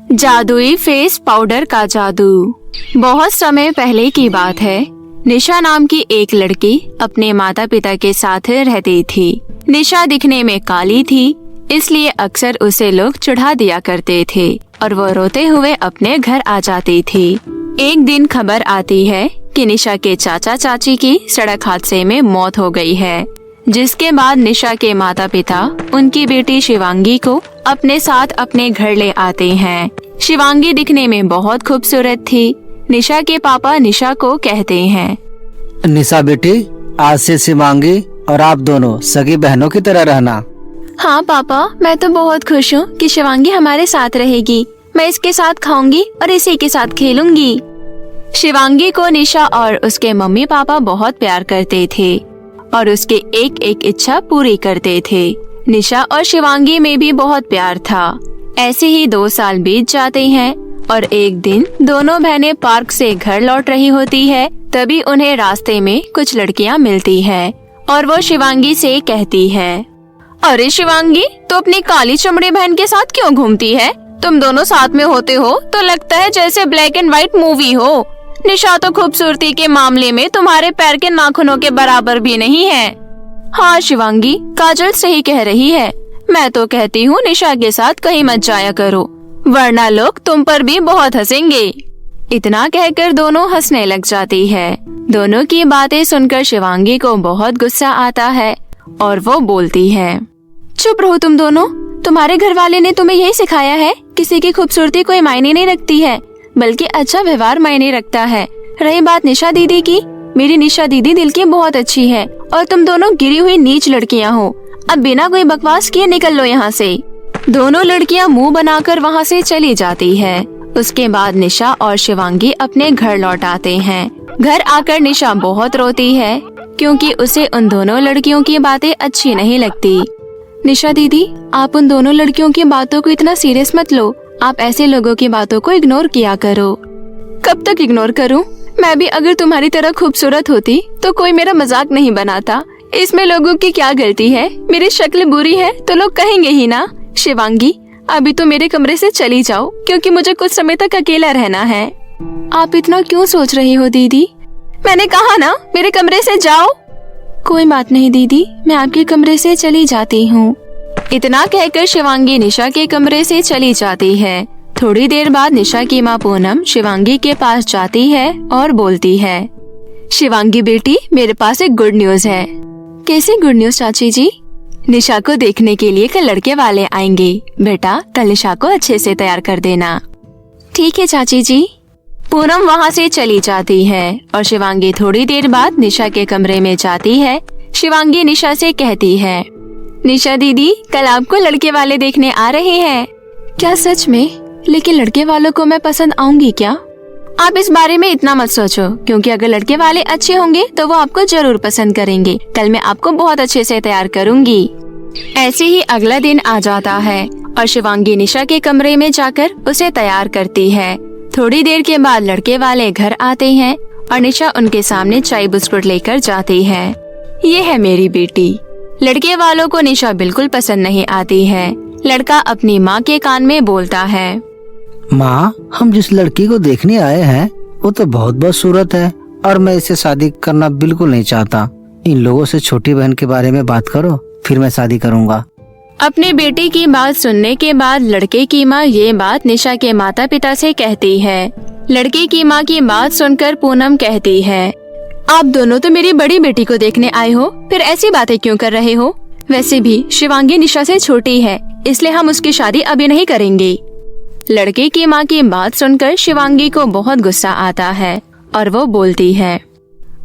जादुई face powder का जादू। बहुत समय पहले की बात है। निशा नाम की एक लड़की अपने माता पिता के साथ रहती थी। निशा दिखने में काली थी, इसलिए अक्सर उसे लोग चिढ़ा दिया करते थे और वो रोते हुए अपने घर आ जाती थी। एक दिन खबर आती है कि निशा के चाचा चाची की सड़क हादसे में मौत हो गई है, जिसके बाद निशा के माता पिता उनकी बेटी शिवांगी को अपने साथ अपने घर ले आते हैं। शिवांगी दिखने में बहुत खूबसूरत थी। निशा के पापा निशा को कहते हैं, निशा बेटी, आज से शिवांगी और आप दोनों सगी बहनों की तरह रहना। हाँ पापा, मैं तो बहुत खुश हूँ कि शिवांगी हमारे साथ रहेगी। मैं इसके साथ खाऊंगी और इसी के साथ खेलूंगी। शिवांगी को निशा और उसके मम्मी पापा बहुत प्यार करते थे और उसके एक एक इच्छा पूरी करते थे। निशा और शिवांगी में भी बहुत प्यार था। ऐसे ही 2 साल बीत जाते हैं और एक दिन दोनों बहनें पार्क से घर लौट रही होती है। तभी उन्हें रास्ते में कुछ लड़कियां मिलती है और वो शिवांगी से कहती है, अरे शिवांगी, तो अपनी काली चमड़ी बहन के साथ क्यों घूमती है? तुम दोनों साथ में होते हो तो लगता है जैसे ब्लैक एंड व्हाइट मूवी हो। निशा तो खूबसूरती के मामले में तुम्हारे पैर के नाखूनों के बराबर भी नहीं है। हाँ शिवांगी, काजल सही कह रही है। मैं तो कहती हूँ निशा के साथ कहीं मत जाया करो, वरना लोग तुम पर भी बहुत हंसेंगे। इतना कहकर दोनों हंसने लग जाती है। दोनों की बातें सुनकर शिवांगी को बहुत गुस्सा आता है और वो बोलती है, चुप रहो तुम दोनों। तुम्हारे घर वाले ने तुम्हें यही सिखाया है, किसी की खूबसूरती कोई मायने नहीं रखती है, बल्कि अच्छा व्यवहार मायने रखता है। रही बात निशा दीदी की, मेरी निशा दीदी दिल की बहुत अच्छी है और तुम दोनों गिरी हुई नीच लड़कियां हो। अब बिना कोई बकवास किए निकल लो यहाँ से। दोनों लड़कियां मुंह बनाकर वहाँ से चली जाती है। उसके बाद निशा और शिवांगी अपने घर लौट आते हैं। घर आकर निशा बहुत रोती है क्योंकि उसे उन दोनों लड़कियों की बातें अच्छी नहीं लगती। निशा दीदी, आप उन दोनों लड़कियों की बातों को इतना सीरियस मत लो। आप ऐसे लोगों की बातों को इग्नोर किया करो। कब तक इग्नोर करूं? मैं भी अगर तुम्हारी तरह खूबसूरत होती तो कोई मेरा मजाक नहीं बनाता। इसमें लोगों की क्या गलती है? मेरी शक्ल बुरी है तो लोग कहेंगे ही ना। शिवांगी, अभी तो मेरे कमरे से चली जाओ क्योंकि मुझे कुछ समय तक अकेला रहना है। आप इतना क्यों सोच रही हो दीदी? मैंने कहा ना, मेरे कमरे से जाओ। कोई बात नहीं दीदी, मैं आपके कमरे से चली जाती हूँ। इतना कहकर शिवांगी निशा के कमरे से चली जाती है। थोड़ी देर बाद निशा की माँ पूनम शिवांगी के पास जाती है और बोलती है, शिवांगी बेटी, मेरे पास एक गुड न्यूज है। कैसी गुड न्यूज चाची जी? निशा को देखने के लिए कल लड़के वाले आएंगे। बेटा, कल निशा को अच्छे से तैयार कर देना। ठीक है चाची जी। पूनम वहाँ से चली जाती है और शिवांगी थोड़ी देर बाद निशा के कमरे में जाती है। शिवांगी निशा से कहती है, निशा दीदी, कल आपको लड़के वाले देखने आ रहे हैं। क्या सच में? लेकिन लड़के वालों को मैं पसंद आऊंगी क्या? आप इस बारे में इतना मत सोचो, क्योंकि अगर लड़के वाले अच्छे होंगे तो वो आपको जरूर पसंद करेंगे। कल मैं आपको बहुत अच्छे से तैयार करूंगी। ऐसे ही अगला दिन आ जाता है और शिवांगी निशा के कमरे में जाकर उसे तैयार करती है। थोड़ी देर के बाद लड़के वाले घर आते हैं और निशा उनके सामने चाय बिस्कुट लेकर जाती है। ये है मेरी बेटी। लड़के वालों को निशा बिल्कुल पसंद नहीं आती है। लड़का अपनी माँ के कान में बोलता है, माँ, हम जिस लड़की को देखने आए हैं वो तो बहुत बदसूरत है और मैं इससे शादी करना बिल्कुल नहीं चाहता। इन लोगों से छोटी बहन के बारे में बात करो, फिर मैं शादी करूँगा। अपनी बेटी की बात सुनने के बाद लड़के की माँ ये बात निशा के माता पिता से कहती है। लड़के की माँ की बात सुनकर पूनम कहती है, आप दोनों तो मेरी बड़ी बेटी को देखने आए हो, फिर ऐसी बातें क्यों कर रहे हो? वैसे भी शिवांगी निशा से छोटी है, इसलिए हम उसकी शादी अभी नहीं करेंगे। लड़के की माँ की बात सुनकर शिवांगी को बहुत गुस्सा आता है और वो बोलती है,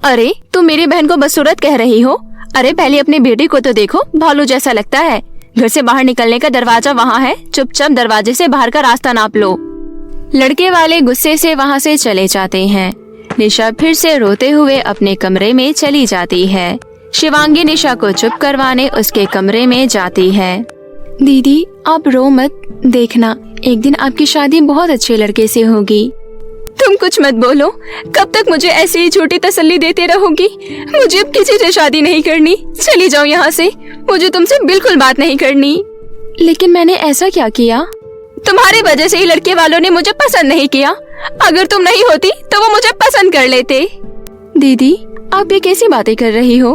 अरे तुम मेरी बहन को बदसूरत कह रही हो? अरे पहले अपनी बेटी को तो देखो, भालू जैसा लगता है। घर से बाहर निकलने का दरवाजा वहाँ है, चुपचाप दरवाजे से बाहर का रास्ता नाप लो। लड़के वाले गुस्से से वहाँ से चले जाते हैं। निशा फिर से रोते हुए अपने कमरे में चली जाती है। शिवांगी निशा को चुप करवाने उसके कमरे में जाती है। दीदी, आप रो मत, देखना एक दिन आपकी शादी बहुत अच्छे लड़के से होगी। तुम कुछ मत बोलो। कब तक मुझे ऐसी ही झूठी तसल्ली देते रहोगी? मुझे अब किसी से शादी नहीं करनी। चली जाओ यहाँ से, मुझे तुमसे बिल्कुल बात नहीं करनी। लेकिन मैंने ऐसा क्या किया? तुम्हारी वजह से ही लड़के वालों ने मुझे पसंद नहीं किया। अगर तुम नहीं होती तो वो मुझे पसंद कर लेते। दीदी, आप ये कैसी बातें कर रही हो?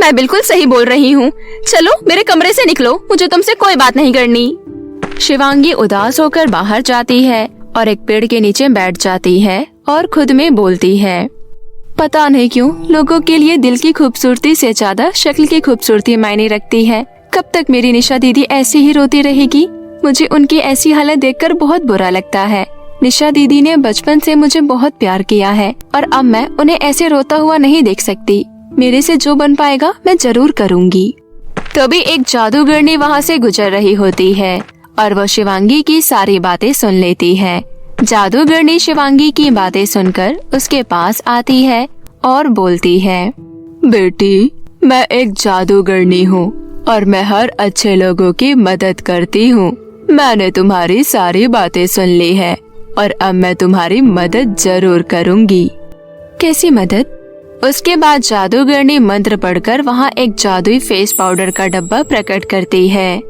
मैं बिल्कुल सही बोल रही हूँ। चलो मेरे कमरे से निकलो, मुझे तुमसे कोई बात नहीं करनी। शिवांगी उदास होकर बाहर जाती है और एक पेड़ के नीचे बैठ जाती है और खुद में बोलती है, पता नहीं क्यों लोगों के लिए दिल की खूबसूरती से ज्यादा शक्ल की खूबसूरती मायने रखती है। कब तक मेरी निशा दीदी ऐसी ही रोती रहेगी? मुझे उनकी ऐसी हालत देखकर बहुत बुरा लगता है। निशा दीदी ने बचपन से मुझे बहुत प्यार किया है और अब मैं उन्हें ऐसे रोता हुआ नहीं देख सकती। मेरे से जो बन पाएगा मैं जरूर करूँगी। तभी एक जादूगरनी वहाँ से गुजर रही होती है और वो शिवांगी की सारी बातें सुन लेती है। जादूगरनी शिवांगी की बातें सुनकर उसके पास आती है और बोलती है, बेटी, मैं एक जादूगरनी हूँ और मैं हर अच्छे लोगों की मदद करती हूँ। मैंने तुम्हारी सारी बातें सुन ली है और अब मैं तुम्हारी मदद जरूर करूँगी। कैसी मदद? उसके बाद जादूगरनी मंत्र पढ़कर वहाँ एक जादुई फेस पाउडर का डब्बा प्रकट करती है।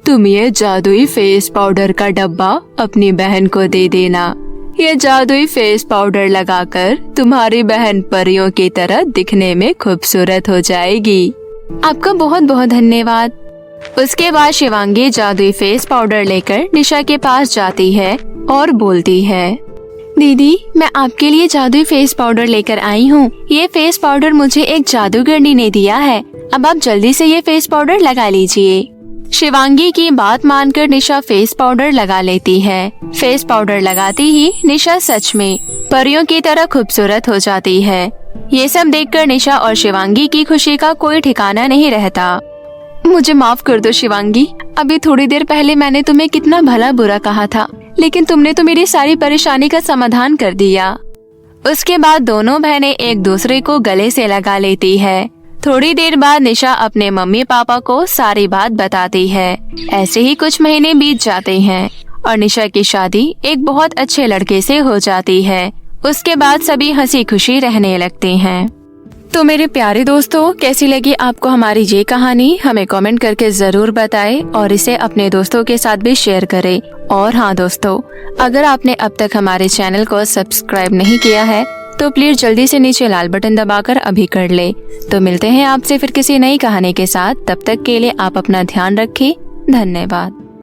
तुम ये जादुई फेस पाउडर का डब्बा अपनी बहन को दे देना। ये जादुई फेस पाउडर लगाकर तुम्हारी बहन परियों की तरह दिखने में खूबसूरत हो जाएगी। आपका बहुत बहुत धन्यवाद। उसके बाद शिवांगी जादुई फेस पाउडर लेकर निशा के पास जाती है और बोलती है, दीदी, मैं आपके लिए जादुई फेस पाउडर लेकर आई हूँ। ये फेस पाउडर मुझे एक जादूगरनी ने दिया है। अब आप जल्दी से ये फेस पाउडर लगा लीजिए। शिवांगी की बात मानकर निशा फेस पाउडर लगा लेती है। फेस पाउडर लगाती ही निशा सच में परियों की तरह खूबसूरत हो जाती है। ये सब देखकर निशा और शिवांगी की खुशी का कोई ठिकाना नहीं रहता। मुझे माफ कर दो शिवांगी, अभी थोड़ी देर पहले मैंने तुम्हें कितना भला बुरा कहा था, लेकिन तुमने तो मेरी सारी परेशानी का समाधान कर दिया। उसके बाद दोनों बहनें एक दूसरे को गले से लगा लेती है। थोड़ी देर बाद निशा अपने मम्मी पापा को सारी बात बताती है। ऐसे ही कुछ महीने बीत जाते हैं और निशा की शादी एक बहुत अच्छे लड़के से हो जाती है। उसके बाद सभी हंसी खुशी रहने लगते हैं। तो मेरे प्यारे दोस्तों, कैसी लगी आपको हमारी ये कहानी? हमें कमेंट करके जरूर बताएं और इसे अपने दोस्तों के साथ भी शेयर करें। और हाँ दोस्तों, अगर आपने अब तक हमारे चैनल को सब्सक्राइब नहीं किया है तो प्लीज जल्दी से नीचे लाल बटन दबाकर अभी कर ले। तो मिलते हैं आपसे फिर किसी नई कहानी के साथ। तब तक के लिए आप अपना ध्यान रखें। धन्यवाद।